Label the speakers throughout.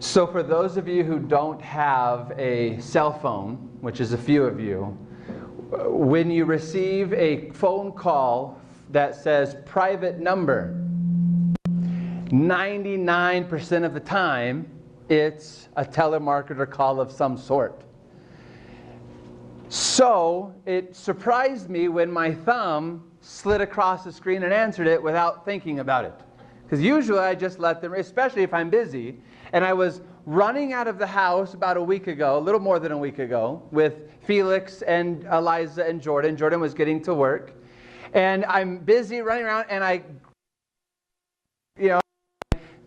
Speaker 1: So for those of you who don't have a cell phone, which is a few of you, when you receive a phone call that says private number, 99% of the time, it's a telemarketer call of some sort. So it surprised me when my thumb slid across the screen and answered it without thinking about it. Because usually I just let them, especially if I'm busy. And I was running out of the house about a week ago, a little more than a week ago, with Felix and Eliza and Jordan. Jordan was getting to work. And I'm busy running around, and I,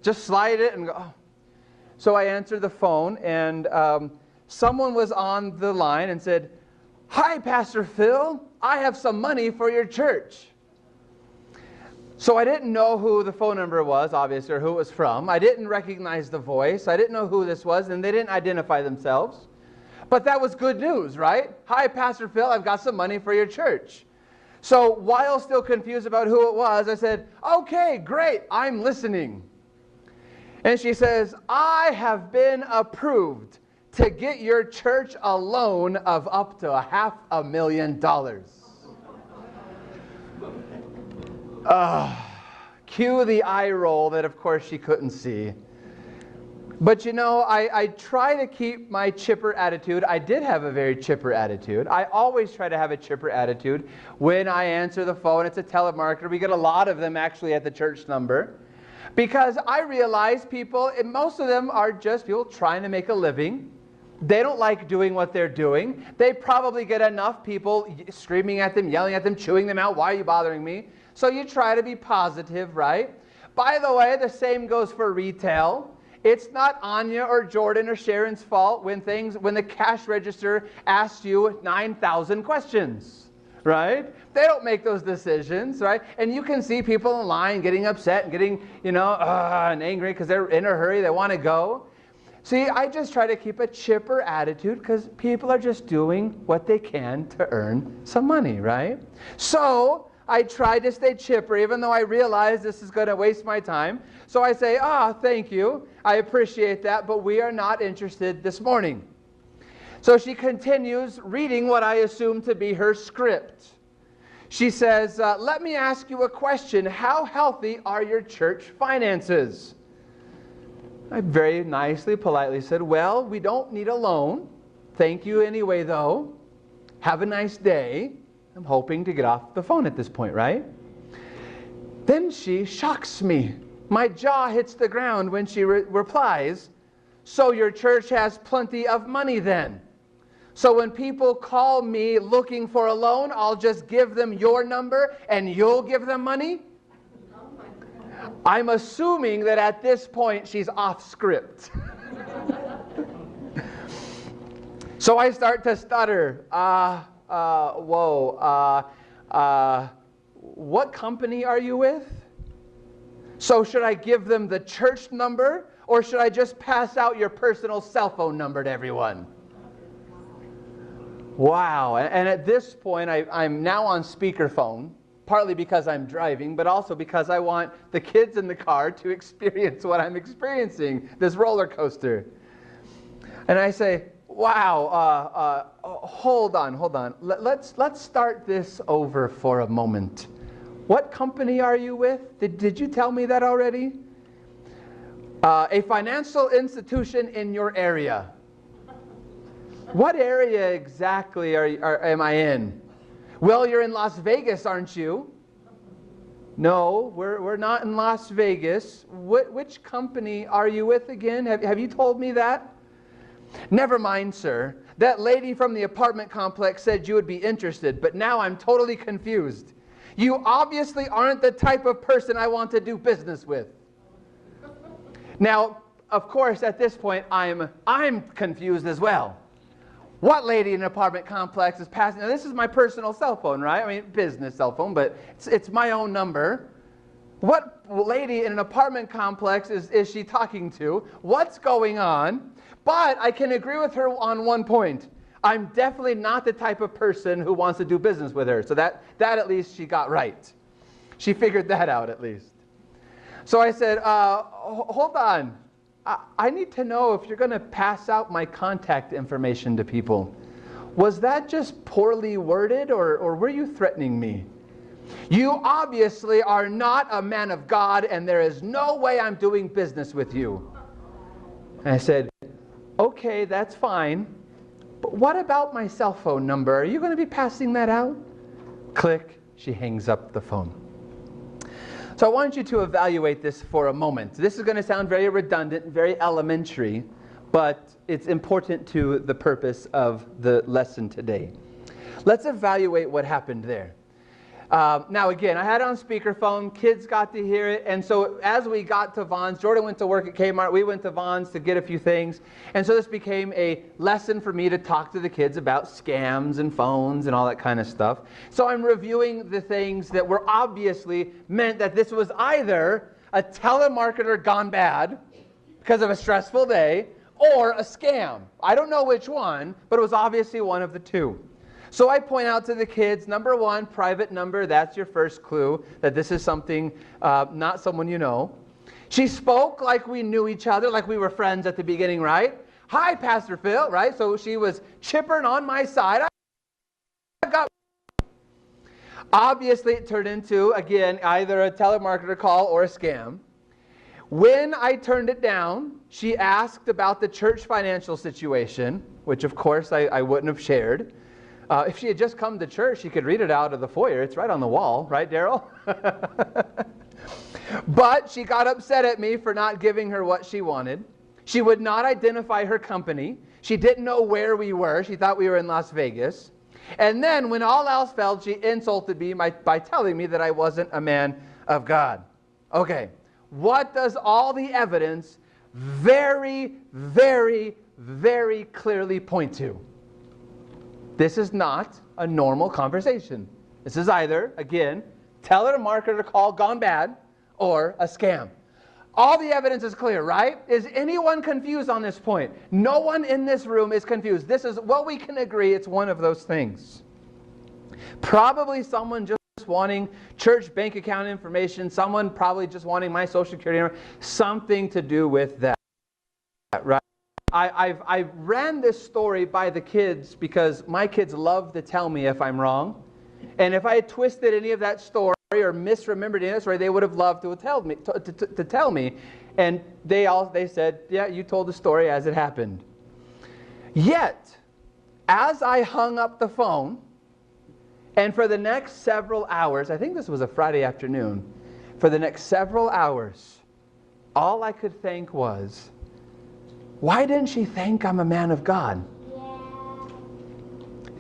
Speaker 1: just slide it and go. Oh. So I answered the phone, and someone was on the line and said, "Hi, Pastor Phil, I have some money for your church." So I didn't know who the phone number was, obviously, or who it was from. I didn't recognize the voice. I didn't know who this was, and they didn't identify themselves. But that was good news, right? "Hi, Pastor Phil, I've got some money for your church." So while still confused about who it was, I said, "Okay, great, I'm listening." And she says, "I have been approved to get your church a loan of up to $500,000. Cue the eye roll that, of course, she couldn't see. But I try to keep my chipper attitude. I did have a very chipper attitude. I always try to have a chipper attitude when I answer the phone. It's a telemarketer. We get a lot of them actually at the church number. Because I realize people, and most of them are just people trying to make a living. They don't like doing what they're doing. They probably get enough people screaming at them, yelling at them, chewing them out. "Why are you bothering me?" So you try to be positive, right? By the way, the same goes for retail. It's not Anya or Jordan or Sharon's fault when the cash register asks you 9,000 questions, right? They don't make those decisions, right? And you can see people in line getting upset and getting, and angry because they're in a hurry. They want to go. See, I just try to keep a chipper attitude because people are just doing what they can to earn some money, right? So I try to stay chipper, even though I realize this is going to waste my time. So I say, "Thank you. I appreciate that, but we are not interested this morning." So she continues reading what I assume to be her script. She says, "Let me ask you a question. How healthy are your church finances?" I very nicely, politely said, "Well, we don't need a loan. Thank you anyway, though. Have a nice day." I'm hoping to get off the phone at this point, right? Then she shocks me. My jaw hits the ground when she replies, "So your church has plenty of money then? So when people call me looking for a loan, I'll just give them your number and you'll give them money?" I'm assuming that at this point she's off script. So I start to stutter. What company are you with? So should I give them the church number, or should I just pass out your personal cell phone number to everyone? Wow. And at this point, I'm now on speakerphone, partly because I'm driving, but also because I want the kids in the car to experience what I'm experiencing, this roller coaster. And I say, "Wow, hold on. Let's start this over for a moment. What company are you with? Did you tell me that already?" "A financial institution in your area." "What area exactly am I in?" "Well, you're in Las Vegas, aren't you?" "No, we're not in Las Vegas. Which company are you with again? Have you told me that?" "Never mind, sir. That lady from the apartment complex said you would be interested, but now I'm totally confused. You obviously aren't the type of person I want to do business with." Now, of course, at this point, I'm confused as well. What lady in an apartment complex is passing? Now, this is my personal cell phone, right? I mean, business cell phone, but it's my own number. What lady in an apartment complex is she talking to? What's going on? But I can agree with her on one point. I'm definitely not the type of person who wants to do business with her. So that at least she got right. She figured that out at least. So I said, "Hold on. I need to know if you're going to pass out my contact information to people. Was that just poorly worded, or were you threatening me? You obviously are not a man of God, and there is no way I'm doing business with you. And I said, okay, that's fine. But what about my cell phone number? Are you going to be passing that out? Click, she hangs up the phone. So I want you to evaluate this for a moment. This is going to sound very redundant, very elementary, but it's important to the purpose of the lesson today. Let's evaluate what happened there. Now again, I had it on speakerphone, kids got to hear it, and so as we got to Vaughn's, Jordan went to work at Kmart, we went to Vaughn's to get a few things, and so this became a lesson for me to talk to the kids about scams and phones and all that kind of stuff. So I'm reviewing the things that were obviously meant that this was either a telemarketer gone bad because of a stressful day, or a scam. I don't know which one, but it was obviously one of the two. So I point out to the kids, number one, private number, that's your first clue, that this is something, not someone you know. She spoke like we knew each other, like we were friends at the beginning, right? Hi, Pastor Phil, right? So she was chipper and on my side. Obviously, it turned into, again, either a telemarketer call or a scam. When I turned it down, she asked about the church financial situation, which of course I wouldn't have shared. If she had just come to church, she could read it out of the foyer. It's right on the wall, right, Daryl? But she got upset at me for not giving her what she wanted. She would not identify her company. She didn't know where we were. She thought we were in Las Vegas. And then when all else failed, she insulted me by telling me that I wasn't a man of God. Okay, what does all the evidence very, very, very clearly point to? This is not a normal conversation. This is either, again, telemarketer call gone bad or a scam. All the evidence is clear, right? Is anyone confused on this point? No one in this room is confused. This is what we can agree, it's one of those things. Probably someone just wanting church bank account information, someone probably just wanting my social security number, something to do with that, right? I ran this story by the kids because my kids love to tell me if I'm wrong. And if I had twisted any of that story or misremembered any of that story, they would have loved to tell me. And they said, yeah, you told the story as it happened. Yet, as I hung up the phone, and for the next several hours, I think this was a Friday afternoon, for the next several hours, all I could think was, why didn't she think I'm a man of God?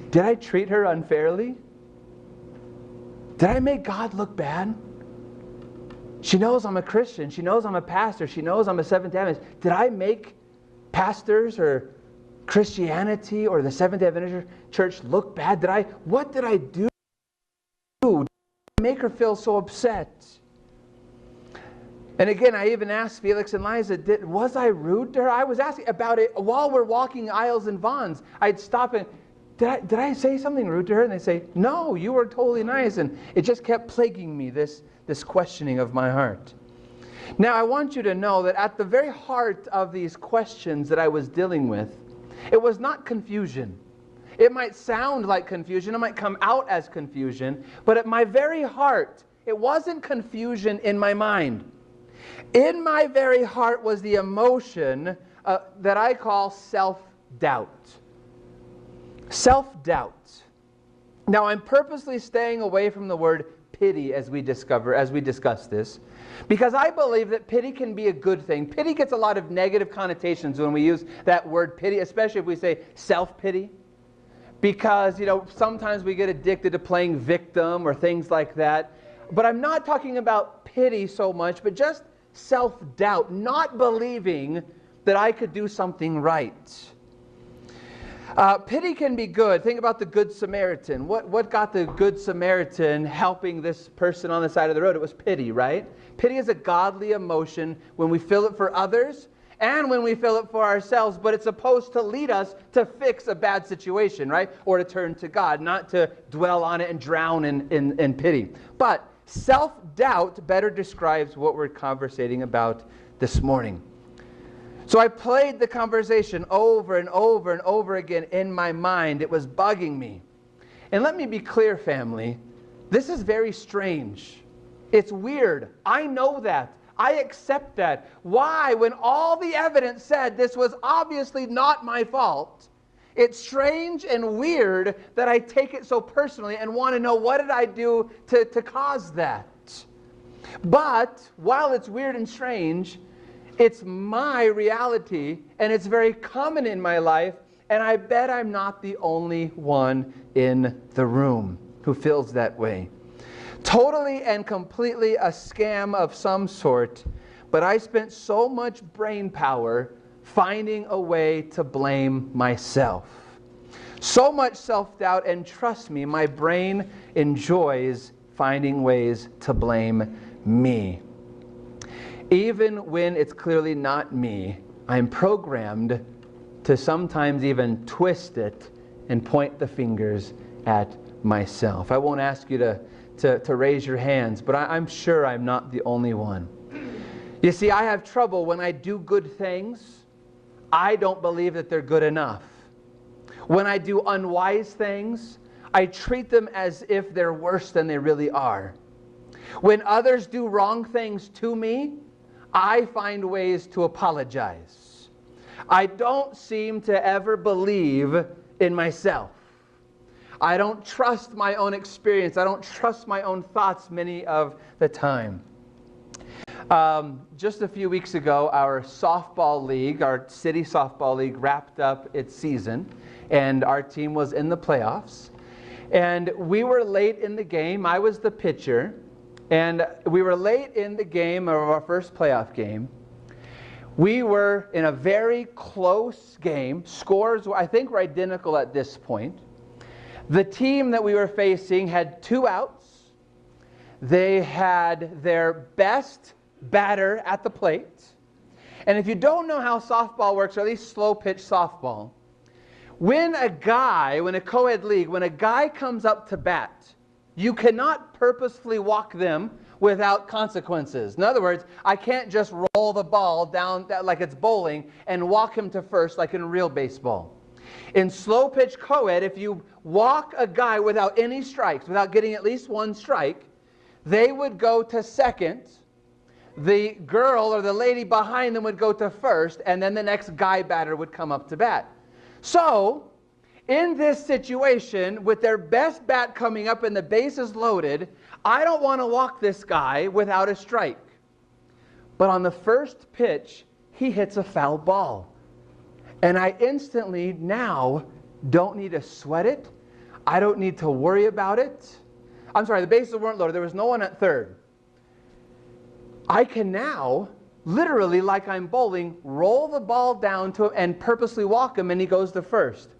Speaker 1: Did I treat her unfairly? Did I make God look bad? She knows I'm a Christian. She knows I'm a pastor. She knows I'm a Seventh-day Adventist. Did I make pastors or Christianity or the Seventh-day Adventist church look bad? What did I do to make her feel so upset? And again, I even asked Felix and Liza, was I rude to her? I was asking about it while we're walking aisles in Vaughn's. I'd stop and, did I say something rude to her? And they say, no, you were totally nice. And it just kept plaguing me, this questioning of my heart. Now, I want you to know that at the very heart of these questions that I was dealing with, it was not confusion. It might sound like confusion. It might come out as confusion. But at my very heart, it wasn't confusion in my mind. In my very heart was the emotion that I call self-doubt. Self-doubt. Now, I'm purposely staying away from the word pity as we discuss this, because I believe that pity can be a good thing. Pity gets a lot of negative connotations when we use that word pity, especially if we say self-pity, because, sometimes we get addicted to playing victim or things like that. But I'm not talking about pity so much, but just self-doubt, not believing that I could do something right. Pity can be good. Think about the Good Samaritan. What got the Good Samaritan helping this person on the side of the road? It was pity, right? Pity is a godly emotion when we feel it for others and when we feel it for ourselves, but it's supposed to lead us to fix a bad situation, right? Or to turn to God, not to dwell on it and drown in pity. But self-doubt better describes what we're conversating about this morning. So I played the conversation over and over and over again in my mind. It was bugging me. And let me be clear, family. This is very strange. It's weird. I know that. I accept that. Why, when all the evidence said this was obviously not my fault, it's strange and weird that I take it so personally and want to know what did I do to cause that. But while it's weird and strange, it's my reality, and it's very common in my life, and I bet I'm not the only one in the room who feels that way. Totally and completely a scam of some sort, but I spent so much brain power finding a way to blame myself. So much self-doubt, and trust me, my brain enjoys finding ways to blame me. Even when it's clearly not me, I'm programmed to sometimes even twist it and point the fingers at myself. I won't ask you to raise your hands, but I'm sure I'm not the only one. You see, I have trouble when I do good things. I don't believe that they're good enough. When I do unwise things, I treat them as if they're worse than they really are. When others do wrong things to me, I find ways to apologize. I don't seem to ever believe in myself. I don't trust my own experience. I don't trust my own thoughts many of the time. Just a few weeks ago, our softball league, our city softball league, wrapped up its season, and our team was in the playoffs. And we were late in the game. I was the pitcher. And we were late in the game of our first playoff game. We were in a very close game. Scores, I think, were identical at this point. The team that we were facing had 2 outs. They had their best batter at the plate. And if you don't know how softball works, or at least slow pitch softball, when a co-ed league, when a guy comes up to bat, you cannot purposefully walk them without consequences. In other words, I can't just roll the ball down like it's bowling and walk him to first like in real baseball. In slow pitch co-ed, if you walk a guy without any strikes, without getting at least 1 strike, they would go to second. The girl or the lady behind them would go to first, and then the next guy batter would come up to bat. So, in this situation, with their best bat coming up and the bases loaded, I don't want to walk this guy without a strike. But on the first pitch, he hits a foul ball. And I instantly now don't need to sweat it. I don't need to worry about it. I'm sorry, the bases weren't loaded. There was no one at third. I can now, literally like I'm bowling, roll the ball down to him and purposely walk him, and he goes to first.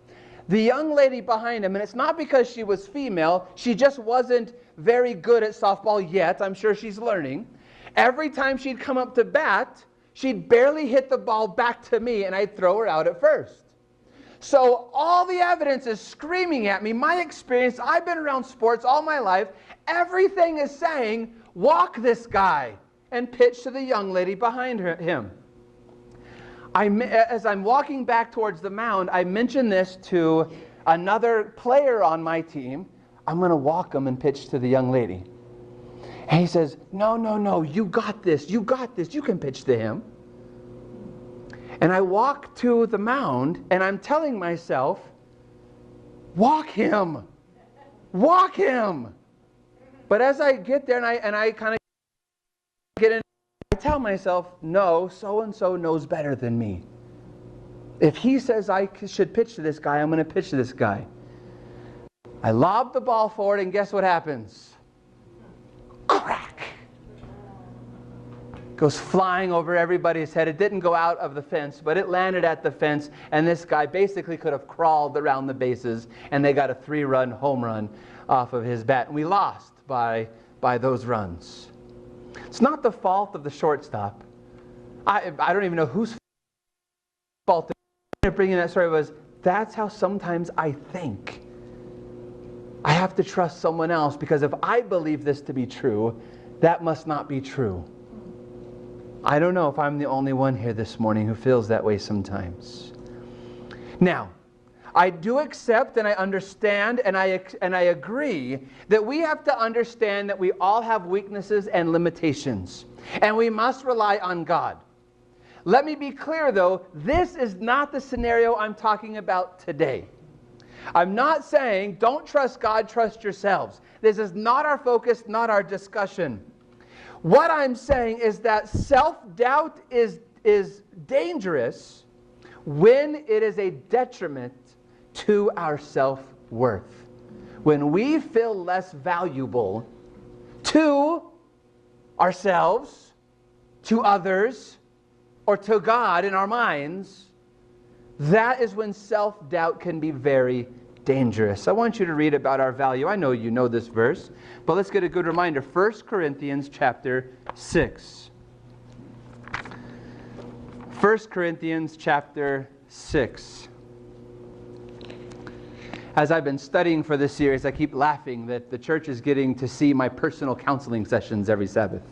Speaker 1: The young lady behind him, and it's not because she was female, she just wasn't very good at softball yet. I'm sure she's learning. Every time she'd come up to bat, she'd barely hit the ball back to me, and I'd throw her out at first. So all the evidence is screaming at me. My experience, I've been around sports all my life. Everything is saying, walk this guy and pitch to the young lady behind him. As I'm walking back towards the mound, I mentioned this to another player on my team. I'm going to walk him and pitch to the young lady. And he says, no, you got this, you can pitch to him. And I walk to the mound, and I'm telling myself, walk him. But as I get there, and I kind of get in, I tell myself, no, so-and-so knows better than me. If he says I should pitch to this guy, I'm going to pitch to this guy. I lob the ball forward, and guess what happens? Crack! Goes flying over everybody's head. It didn't go out of the fence, but it landed at the fence, and this guy basically could have crawled around the bases, and they got a 3-run home run off of his bat. And we lost by those runs. It's not the fault of the shortstop. I don't even know whose fault it bringing that story was. That's how sometimes I think. I have to trust someone else, because if I believe this to be true, that must not be true. I don't know if I'm the only one here this morning who feels that way sometimes. Now, I do accept and I understand and I agree that we have to understand that we all have weaknesses and limitations, and we must rely on God. Let me be clear, though, this is not the scenario I'm talking about today. I'm not saying don't trust God, trust yourselves. This is not our focus, not our discussion. What I'm saying is that self-doubt is dangerous when it is a detriment to our self-worth. When we feel less valuable to ourselves, to others, or to God in our minds, that is when self-doubt can be very dangerous. I want you to read about our value. I know you know this verse, but let's get a good reminder. 1 Corinthians chapter 6. 1 Corinthians chapter 6. As I've been studying for this series, I keep laughing that the church is getting to see my personal counseling sessions every Sabbath.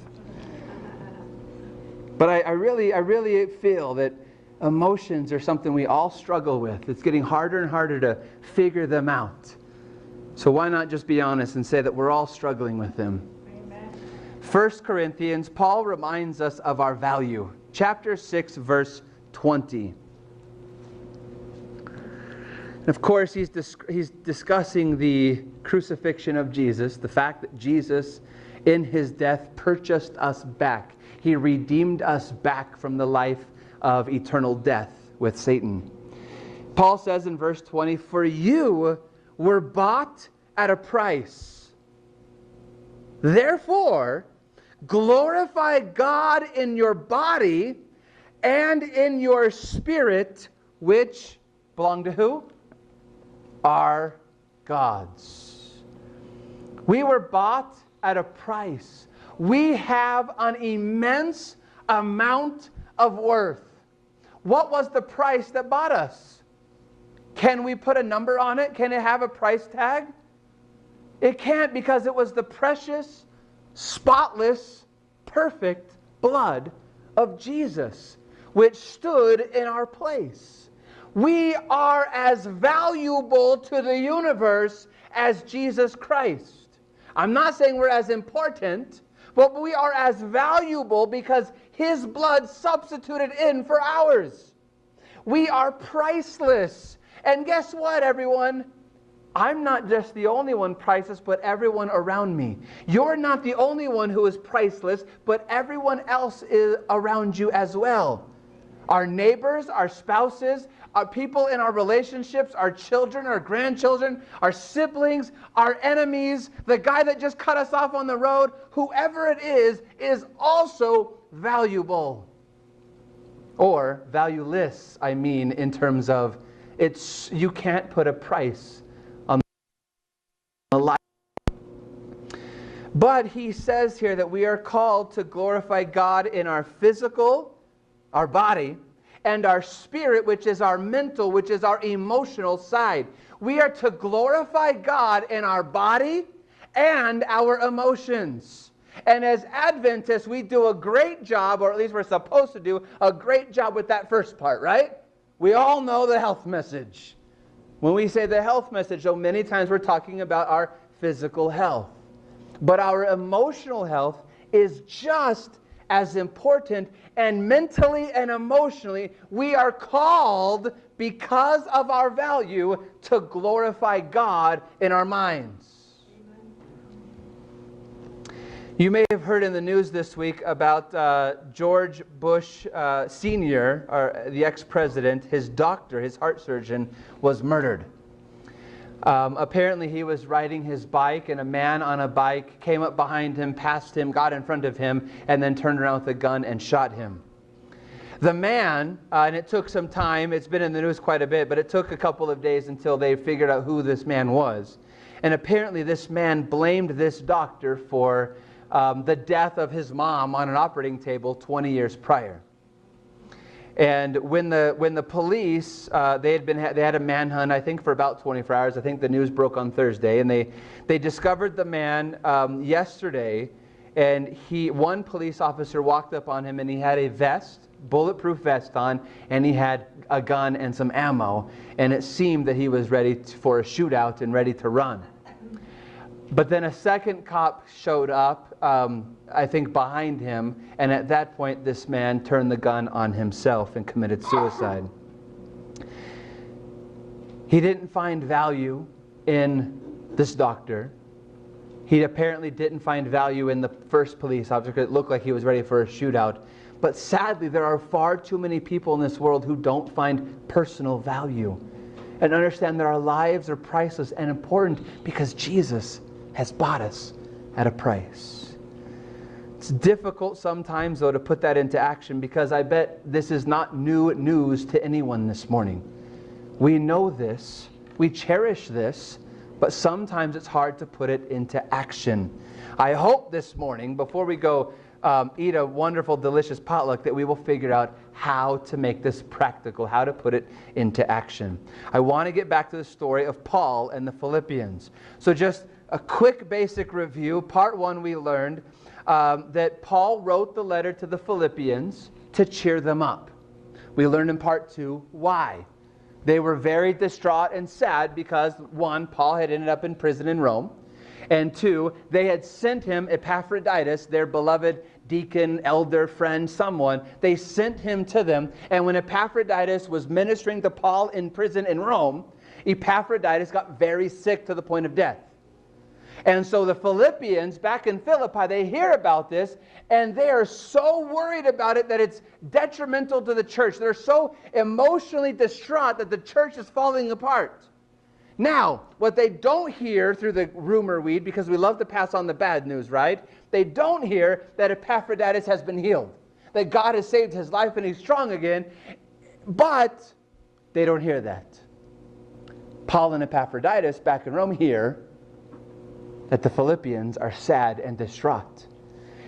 Speaker 1: But I really feel that emotions are something we all struggle with. It's getting harder and harder to figure them out. So why not just be honest and say that we're all struggling with them? Amen. 1 Corinthians, Paul reminds us of our value. Chapter 6, verse 20. And of course, he's discussing the crucifixion of Jesus, the fact that Jesus, in his death, purchased us back. He redeemed us back from the life of eternal death with Satan. Paul says in verse 20, "For you were bought at a price. Therefore, glorify God in your body and in your spirit, which belong to who? Are God's." We were bought at a price. We have an immense amount of worth. What was the price that bought us? Can we put a number on it? Can it have a price tag? It can't, because it was the precious, spotless, perfect blood of Jesus, which stood in our place. We are as valuable to the universe as Jesus Christ. I'm not saying we're as important, but we are as valuable because his blood substituted in for ours. We are priceless. And guess what, everyone? I'm not just the only one priceless, but everyone around me. You're not the only one who is priceless, but everyone else is around you as well. Our neighbors, our spouses, our people in our relationships, our children, our grandchildren, our siblings, our enemies, the guy that just cut us off on the road, whoever it is also valuable. Or valueless, I mean, in terms of you can't put a price on the life. But he says here that we are called to glorify God in our physical, our body, and our spirit, which is our mental, which is our emotional side. We are to glorify God in our body and our emotions. And as Adventists, we do a great job, or at least we're supposed to do a great job with that first part, right? We all know the health message. When we say the health message, though, many times we're talking about our physical health. But our emotional health is just as important, and mentally and emotionally, we are called, because of our value, to glorify God in our minds. You may have heard in the news this week about George Bush Sr., or the ex-president. His doctor, his heart surgeon, was murdered. Apparently he was riding his bike, and a man on a bike came up behind him, passed him, got in front of him, and then turned around with a gun and shot him. The man, and it took some time, it's been in the news quite a bit, but it took a couple of days until they figured out who this man was. And apparently this man blamed this doctor for the death of his mom on an operating table 20 years prior. And when the police, they had a manhunt, I think, for about 24 hours. I think the news broke on Thursday, and they discovered the man yesterday, and one police officer walked up on him, and he had a vest, bulletproof vest on, and he had a gun and some ammo, and it seemed that he was ready for a shootout and ready to run. But then a second cop showed up, I think behind him, and at that point this man turned the gun on himself and committed suicide. He didn't find value in this doctor. He apparently didn't find value in the first police officer because it looked like he was ready for a shootout. But sadly, there are far too many people in this world who don't find personal value and understand that our lives are priceless and important because Jesus has bought us at a price. It's difficult sometimes, though, to put that into action because I bet this is not new news to anyone this morning. We know this, we cherish this, but sometimes it's hard to put it into action. I hope this morning, before we go eat a wonderful, delicious potluck, that we will figure out how to make this practical, how to put it into action. I want to get back to the story of Paul and the Philippians. So just a quick basic review. Part 1, we learned that Paul wrote the letter to the Philippians to cheer them up. We learned in part 2 why. They were very distraught and sad because, 1, Paul had ended up in prison in Rome, and 2, they had sent him Epaphroditus, their beloved deacon, elder, friend, someone. They sent him to them, and when Epaphroditus was ministering to Paul in prison in Rome, Epaphroditus got very sick to the point of death. And so the Philippians back in Philippi, they hear about this, and they are so worried about it that it's detrimental to the church. They're so emotionally distraught that the church is falling apart. Now, what they don't hear through the rumor weed, because we love to pass on the bad news, right? They don't hear that Epaphroditus has been healed, that God has saved his life and he's strong again, but they don't hear that. Paul and Epaphroditus back in Rome hear that the Philippians are sad and distraught.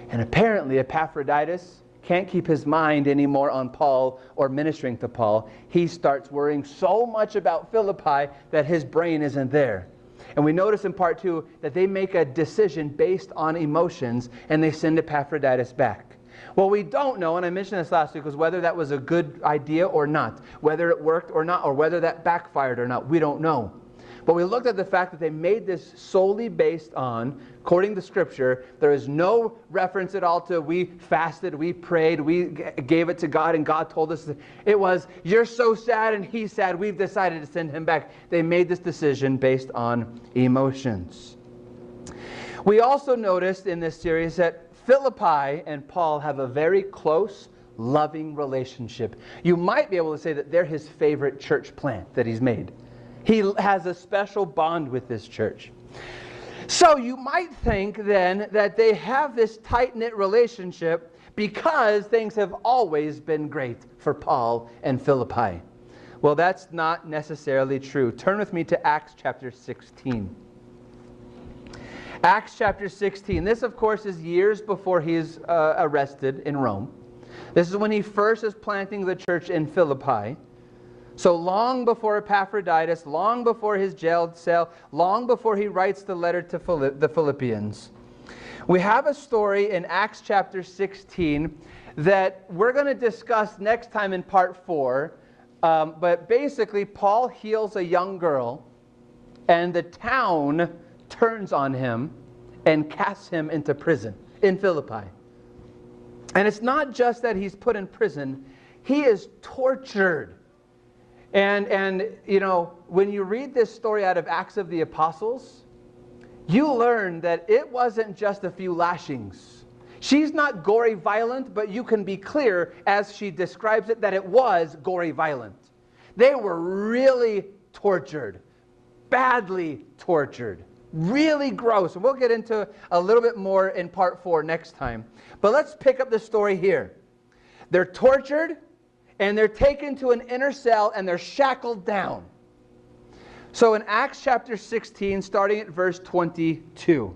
Speaker 1: And apparently Epaphroditus can't keep his mind anymore on Paul or ministering to Paul. He starts worrying so much about Philippi that his brain isn't there. And we notice in part 2 that they make a decision based on emotions, and they send Epaphroditus back. What we don't know, and I mentioned this last week, was whether that was a good idea or not, whether it worked or not, or whether that backfired or not. We don't know. But we looked at the fact that they made this solely based on, according to Scripture, there is no reference at all to we fasted, we prayed, we gave it to God, and God told us. It was, you're so sad and he's sad, we've decided to send him back. They made this decision based on emotions. We also noticed in this series that Philippi and Paul have a very close, loving relationship. You might be able to say that they're his favorite church plant that he's made. He has a special bond with this church. So you might think then that they have this tight-knit relationship because things have always been great for Paul and Philippi. Well, that's not necessarily true. Turn with me to Acts chapter 16. Acts chapter 16. This, of course, is years before he is arrested in Rome. This is when he first is planting the church in Philippi. So long before Epaphroditus, long before his jailed cell, long before he writes the letter to the Philippians. We have a story in Acts chapter 16 that we're going to discuss next time in part 4. But basically, Paul heals a young girl, and the town turns on him and casts him into prison in Philippi. And it's not just that he's put in prison, he is tortured. And you know, when you read this story out of Acts of the Apostles, you learn that it wasn't just a few lashings. She's not gory violent, but you can be clear as she describes it that it was gory violent. They were really tortured, badly tortured, really gross. And we'll get into a little bit more in part 4 next time. But let's pick up the story here. They're tortured, and they're taken to an inner cell, and they're shackled down. So in Acts chapter 16, starting at verse 22,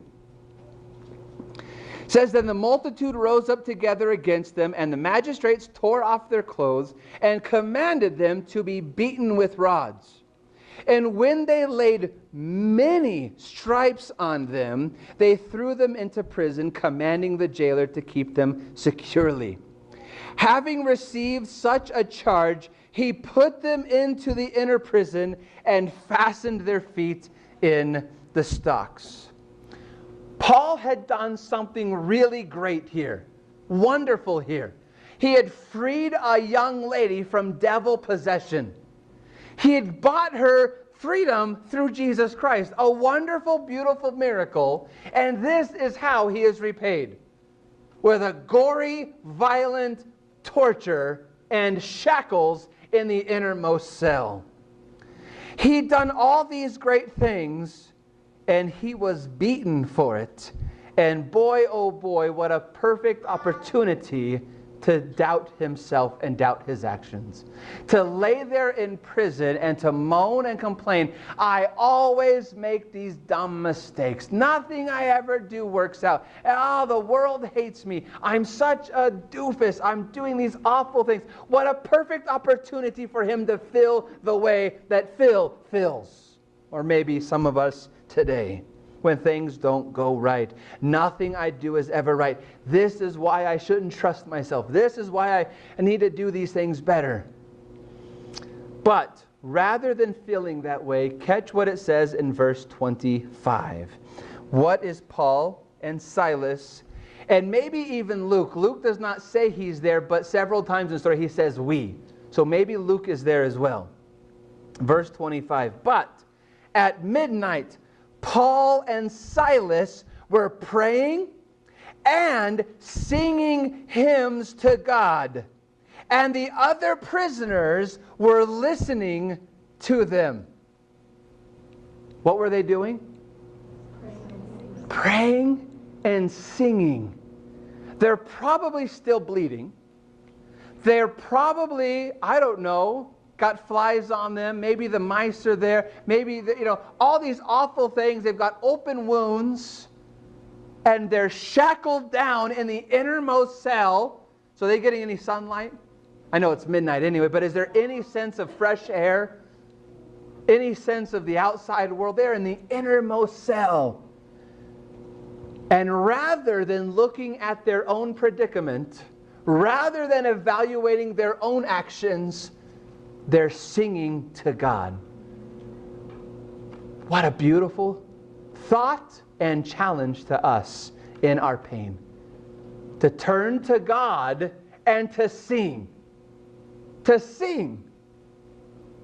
Speaker 1: it says, "Then the multitude rose up together against them, and the magistrates tore off their clothes and commanded them to be beaten with rods. And when they laid many stripes on them, they threw them into prison, commanding the jailer to keep them securely. Having received such a charge, he put them into the inner prison and fastened their feet in the stocks. Paul had done something really great here, wonderful here. He had freed a young lady from devil possession. He had bought her freedom through Jesus Christ, a wonderful, beautiful miracle, and this is how he is repaid. With a gory, violent torture and shackles in the innermost cell. He'd done all these great things, and he was beaten for it. And boy, oh boy, what a perfect opportunity to doubt himself and doubt his actions. To lay there in prison and to moan and complain, I always make these dumb mistakes. Nothing I ever do works out. Oh, the world hates me. I'm such a doofus. I'm doing these awful things. What a perfect opportunity for him to fill the way that Phil fills. Or maybe some of us today, when things don't go right. Nothing I do is ever right. This is why I shouldn't trust myself. This is why I need to do these things better. But rather than feeling that way, catch what it says in verse 25. What is Paul and Silas, and maybe even Luke? Luke does not say he's there, but several times in the story he says we. So maybe Luke is there as well. Verse 25. But at midnight, Paul and Silas were praying and singing hymns to God, and the other prisoners were listening to them. What were they doing? Praying and singing. They're probably still bleeding. They're probably, I don't know, got flies on them. Maybe the mice are there. Maybe, all these awful things. They've got open wounds. And they're shackled down in the innermost cell. So are they getting any sunlight? I know it's midnight anyway, but is there any sense of fresh air? Any sense of the outside world? They're in the innermost cell. And rather than looking at their own predicament, rather than evaluating their own actions, they're singing to God. What a beautiful thought and challenge to us in our pain. To turn to God and to sing. To sing.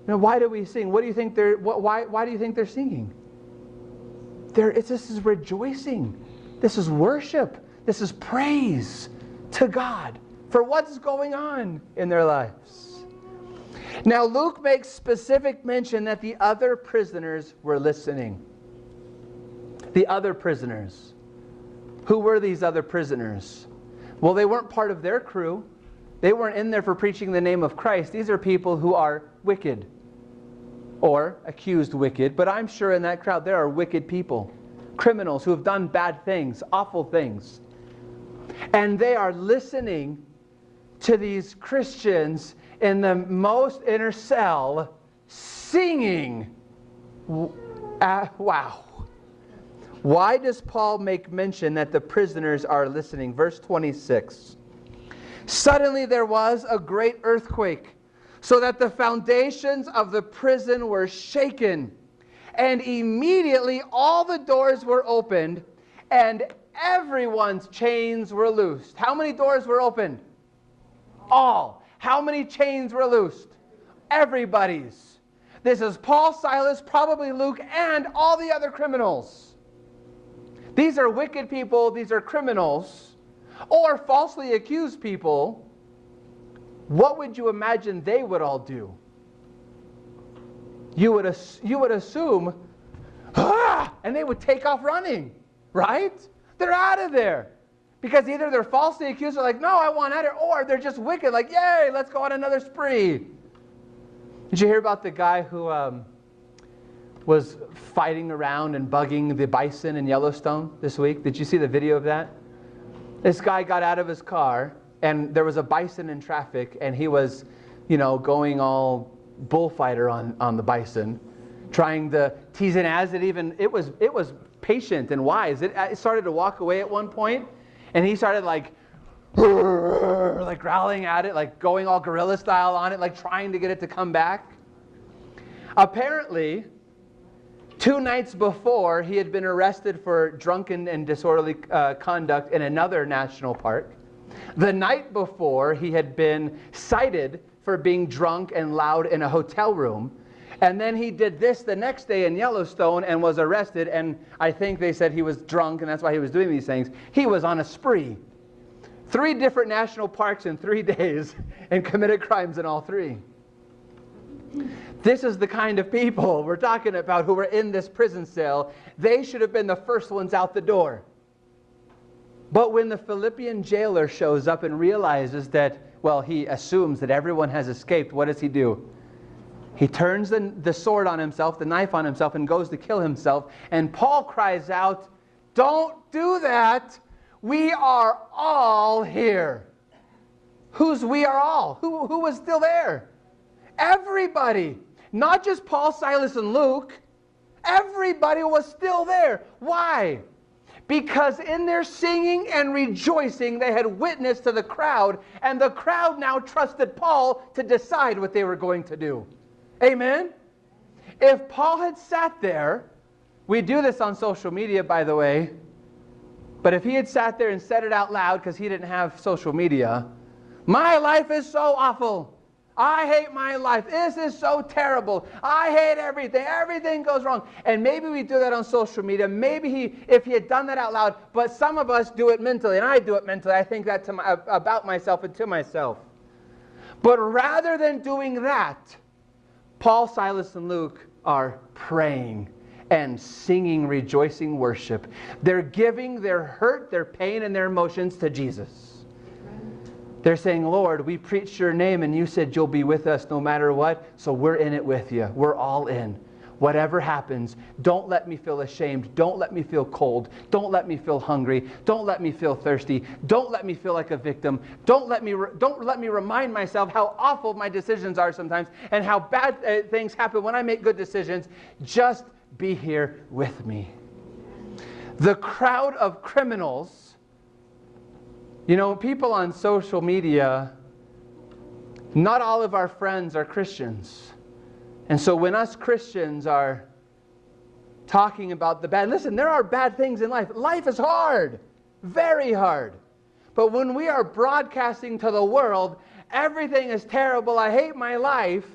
Speaker 1: Why do we sing? What do you think why do you think they're singing? This is rejoicing. This is worship. This is praise to God for what's going on in their lives. Now, Luke makes specific mention that the other prisoners were listening. The other prisoners. Who were these other prisoners? Well, they weren't part of their crew. They weren't in there for preaching the name of Christ. These are people who are wicked or accused wicked. But I'm sure in that crowd there are wicked people, criminals who have done bad things, awful things. And they are listening to these Christians in the most inner cell, singing. Wow. Why does Paul make mention that the prisoners are listening? Verse 26. Suddenly there was a great earthquake, so that the foundations of the prison were shaken. And immediately all the doors were opened, and everyone's chains were loosed. How many doors were opened? All. How many chains were loosed? Everybody's. This is Paul, Silas, probably Luke, and all the other criminals. These are wicked people. These are criminals. Or falsely accused people. What would you imagine they would all do? You would assume, and they would take off running, right? They're out of there. Because either they're falsely accused, or like, no, I want out of here, or they're just wicked, like, yay, let's go on another spree. Did you hear about the guy who was fighting around and bugging the bison in Yellowstone this week? Did you see the video of that? This guy got out of his car, and there was a bison in traffic, and he was, going all bullfighter on the bison. trying to tease and as it was patient and wise. It started to walk away at one point, and he started like growling at it, like going all gorilla style on it, like trying to get it to come back. Apparently, 2 nights before, he had been arrested for drunken and disorderly conduct in another national park. The night before, he had been cited for being drunk and loud in a hotel room. And then he did this the next day in Yellowstone and was arrested. And I think they said he was drunk and that's why he was doing these things. He was on a spree. 3 different national parks in 3 days and committed crimes in all 3. This is the kind of people we're talking about who were in this prison cell. They should have been the first ones out the door. But when the Philippian jailer shows up and realizes that, well, he assumes that everyone has escaped, what does he do? He turns the sword on himself, the knife on himself, and goes to kill himself. And Paul cries out, "Don't do that. We are all here." Who's we are all? Who was still there? Everybody. Not just Paul, Silas, and Luke. Everybody was still there. Why? Because in their singing and rejoicing, they had witnessed to the crowd, and the crowd now trusted Paul to decide what they were going to do. Amen? If Paul had sat there, we do this on social media, by the way, but if he had sat there and said it out loud because he didn't have social media, "My life is so awful. I hate my life. This is so terrible. I hate everything. Everything goes wrong." And maybe we do that on social media. Maybe if he had done that out loud, but some of us do it mentally, and I do it mentally. I think that about myself and to myself. But rather than doing that, Paul, Silas, and Luke are praying and singing rejoicing worship. They're giving their hurt, their pain, and their emotions to Jesus. They're saying, "Lord, we preached your name and you said you'll be with us no matter what, so we're in it with you. We're all in. Whatever happens, don't let me feel ashamed. Don't let me feel cold. Don't let me feel hungry. Don't let me feel thirsty. Don't let me feel like a victim. Don't let me remind myself how awful my decisions are sometimes and how bad things happen when I make good decisions. Just be here with me." The crowd of criminals. You know, people on social media, not all of our friends are Christians. And so when us Christians are talking about the bad, listen, there are bad things in life. Life is hard, very hard. But when we are broadcasting to the world, everything is terrible, I hate my life,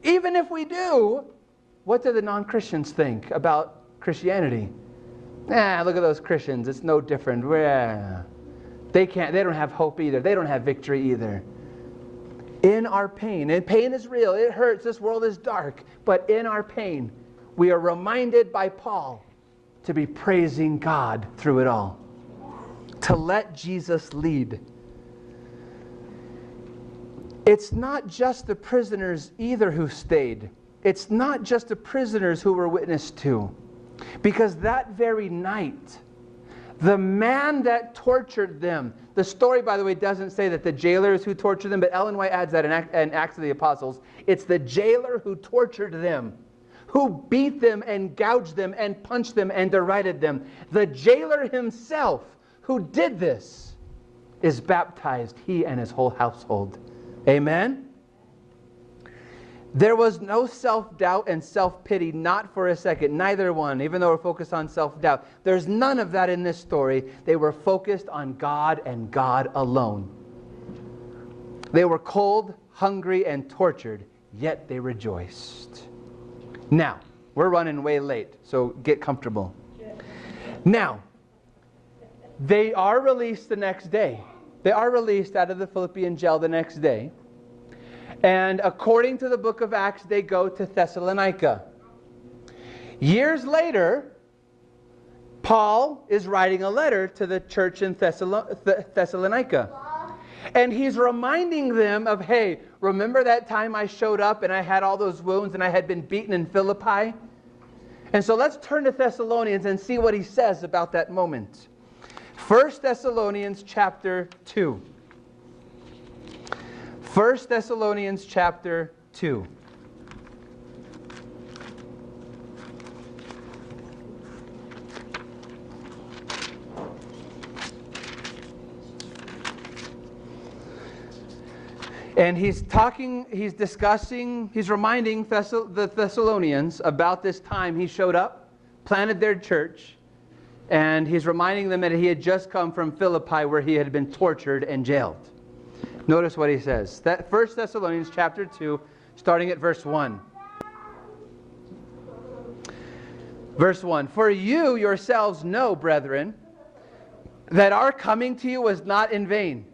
Speaker 1: even if we do, what do the non-Christians think about Christianity? Look at those Christians, it's no different. They don't have hope either. They don't have victory either. In our pain, and pain is real, it hurts, this world is dark, but in our pain, we are reminded by Paul to be praising God through it all. To let Jesus lead. It's not just the prisoners either who stayed. It's not just the prisoners who were witnessed to. Because that very night, the man that tortured them, the story, by the way, doesn't say that the jailer is who tortured them, but Ellen White adds that in Acts of the Apostles. It's the jailer who tortured them, who beat them and gouged them and punched them and derided them. The jailer himself who did this is baptized, he and his whole household. Amen? There was no self-doubt and self-pity, not for a second, neither one, even though we're focused on self-doubt. There's none of that in this story. They were focused on God and God alone. They were cold, hungry, and tortured, yet they rejoiced. Now, we're running way late, so get comfortable. Now, they are released the next day. They are released out of the Philippian jail the next day. And according to the book of Acts, they go to Thessalonica. Years later, Paul is writing a letter to the church in Thessalonica. And he's reminding them of, hey, remember that time I showed up and I had all those wounds and I had been beaten in Philippi? And so let's turn to Thessalonians and see what he says about that moment. 1 Thessalonians chapter 2. 1 Thessalonians chapter 2. And he's reminding the Thessalonians about this time he showed up, planted their church, and he's reminding them that he had just come from Philippi where he had been tortured and jailed. Notice what he says. 1 Thessalonians chapter 2, starting at verse 1. Verse 1, "For you yourselves know, brethren, that our coming to you was not in vain.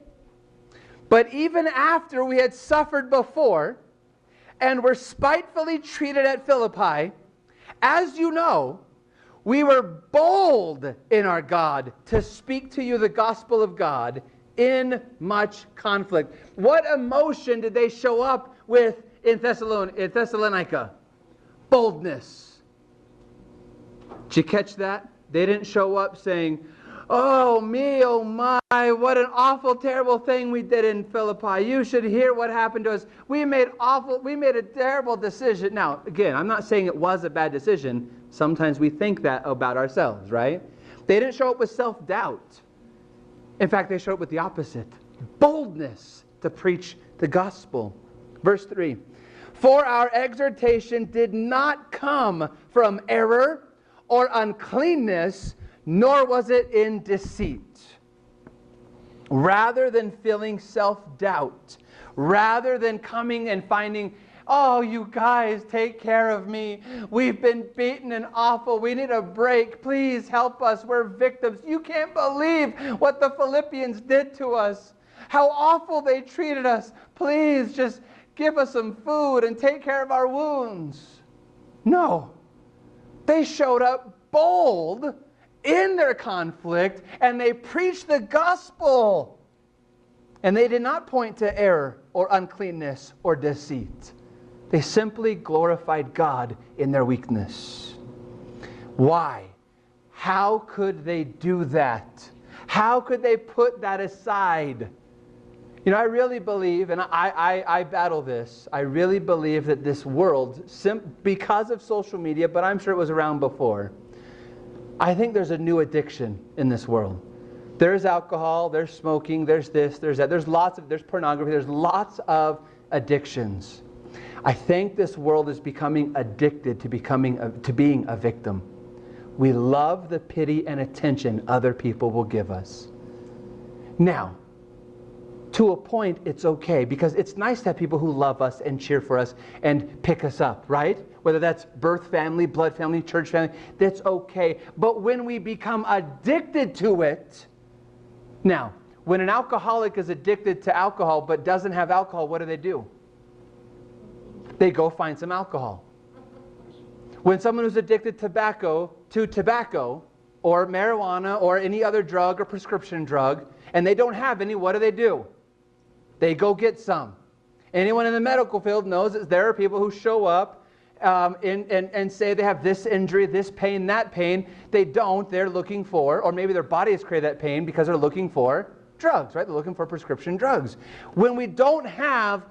Speaker 1: But even after we had suffered before, and were spitefully treated at Philippi, as you know, we were bold in our God to speak to you the gospel of God in much conflict." What emotion did they show up with in Thessalonica? Boldness. Did you catch that? They didn't show up saying, "Oh me, oh my, what an awful, terrible thing we did in Philippi. You should hear what happened to us. We made a terrible decision." Now, again, I'm not saying it was a bad decision. Sometimes we think that about ourselves, right? They didn't show up with self-doubt. In fact, they showed up with the opposite. Boldness to preach the gospel. Verse 3, "For our exhortation did not come from error or uncleanness, nor was it in deceit." Rather than feeling self-doubt, rather than coming and finding, "Oh, you guys, take care of me. We've been beaten and awful. We need a break. Please help us. We're victims. You can't believe what the Philippians did to us. How awful they treated us. Please just give us some food and take care of our wounds." No. They showed up bold in their conflict, and they preached the gospel. And they did not point to error or uncleanness or deceit. They simply glorified God in their weakness. Why? How could they do that? How could they put that aside? You know, I really believe, and I battle this, I really believe that this world, because of social media, but I'm sure it was around before, I think there's a new addiction in this world. There's alcohol, there's smoking, there's this, there's that, there's pornography, there's lots of addictions. I think this world is becoming addicted to being a victim. We love the pity and attention other people will give us. Now, to a point, it's okay, because it's nice to have people who love us and cheer for us and pick us up, right? Whether that's birth family, blood family, church family, that's okay. But when we become addicted to it, now, when an alcoholic is addicted to alcohol but doesn't have alcohol, what do? They go find some alcohol. When someone who's addicted to tobacco or marijuana or any other drug or prescription drug, and they don't have any, what do? They go get some. Anyone in the medical field knows that there are people who show up and say they have this injury, this pain, that pain. They don't. They're looking for, or maybe their body has created that pain because they're looking for drugs, right? They're looking for prescription drugs. When we don't have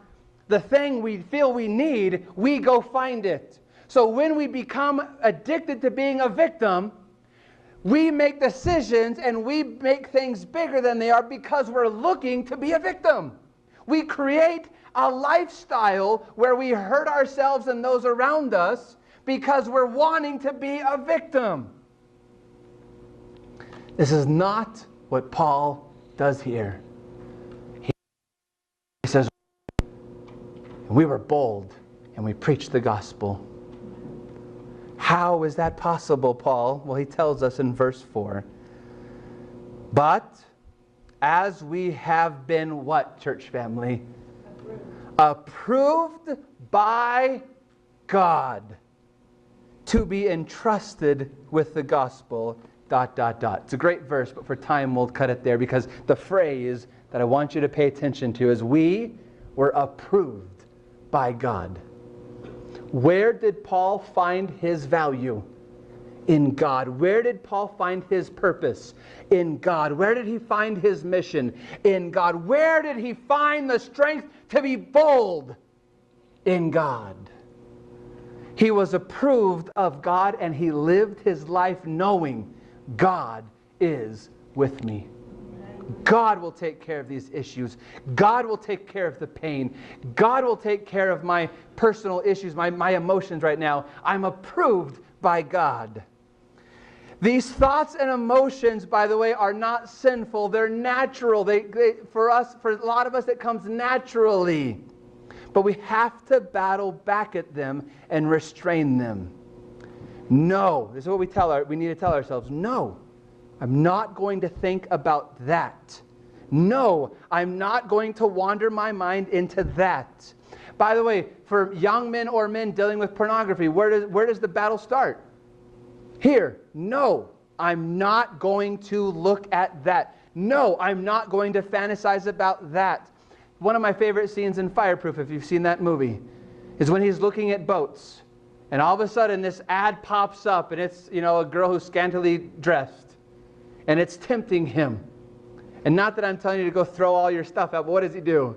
Speaker 1: the thing we feel we need, we go find it. So when we become addicted to being a victim, we make decisions and we make things bigger than they are because we're looking to be a victim. We create a lifestyle where we hurt ourselves and those around us because we're wanting to be a victim. This is not what Paul does here. He says, we were bold and we preached the gospel. How is that possible, Paul? Well, he tells us in verse 4. But as we have been what, church family? Approved by God to be entrusted with the gospel, ... It's a great verse, but for time we'll cut it there, because the phrase that I want you to pay attention to is we were approved by God. Where did Paul find his value? In God. Where did Paul find his purpose? In God. Where did he find his mission? In God. Where did he find the strength to be bold? In God. He was approved of God, and he lived his life knowing God is with me. God will take care of these issues. God will take care of the pain. God will take care of my personal issues, my emotions right now. I'm approved by God. These thoughts and emotions, by the way, are not sinful. They're natural. For a lot of us, it comes naturally. But we have to battle back at them and restrain them. No, this is what we need to tell ourselves. No, I'm not going to think about that. No, I'm not going to wander my mind into that. By the way, for young men or men dealing with pornography, where does the battle start? Here. No, I'm not going to look at that. No, I'm not going to fantasize about that. One of my favorite scenes in Fireproof, if you've seen that movie, is when he's looking at boats. And all of a sudden this ad pops up, and it's, a girl who's scantily dressed. And it's tempting him. And not that I'm telling you to go throw all your stuff out, but what does he do?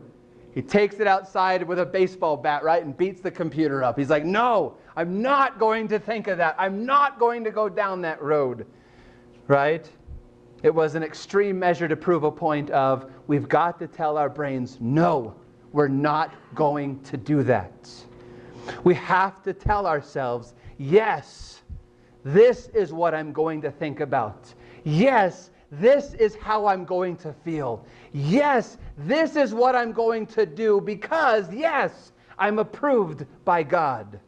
Speaker 1: He takes it outside with a baseball bat, right, and beats the computer up. He's like, no, I'm not going to think of that. I'm not going to go down that road, right? It was an extreme measure to prove a point of we've got to tell our brains, no, we're not going to do that. We have to tell ourselves, yes, this is what I'm going to think about. Yes, this is how I'm going to feel. Yes, this is what I'm going to do because, yes, I'm approved by God.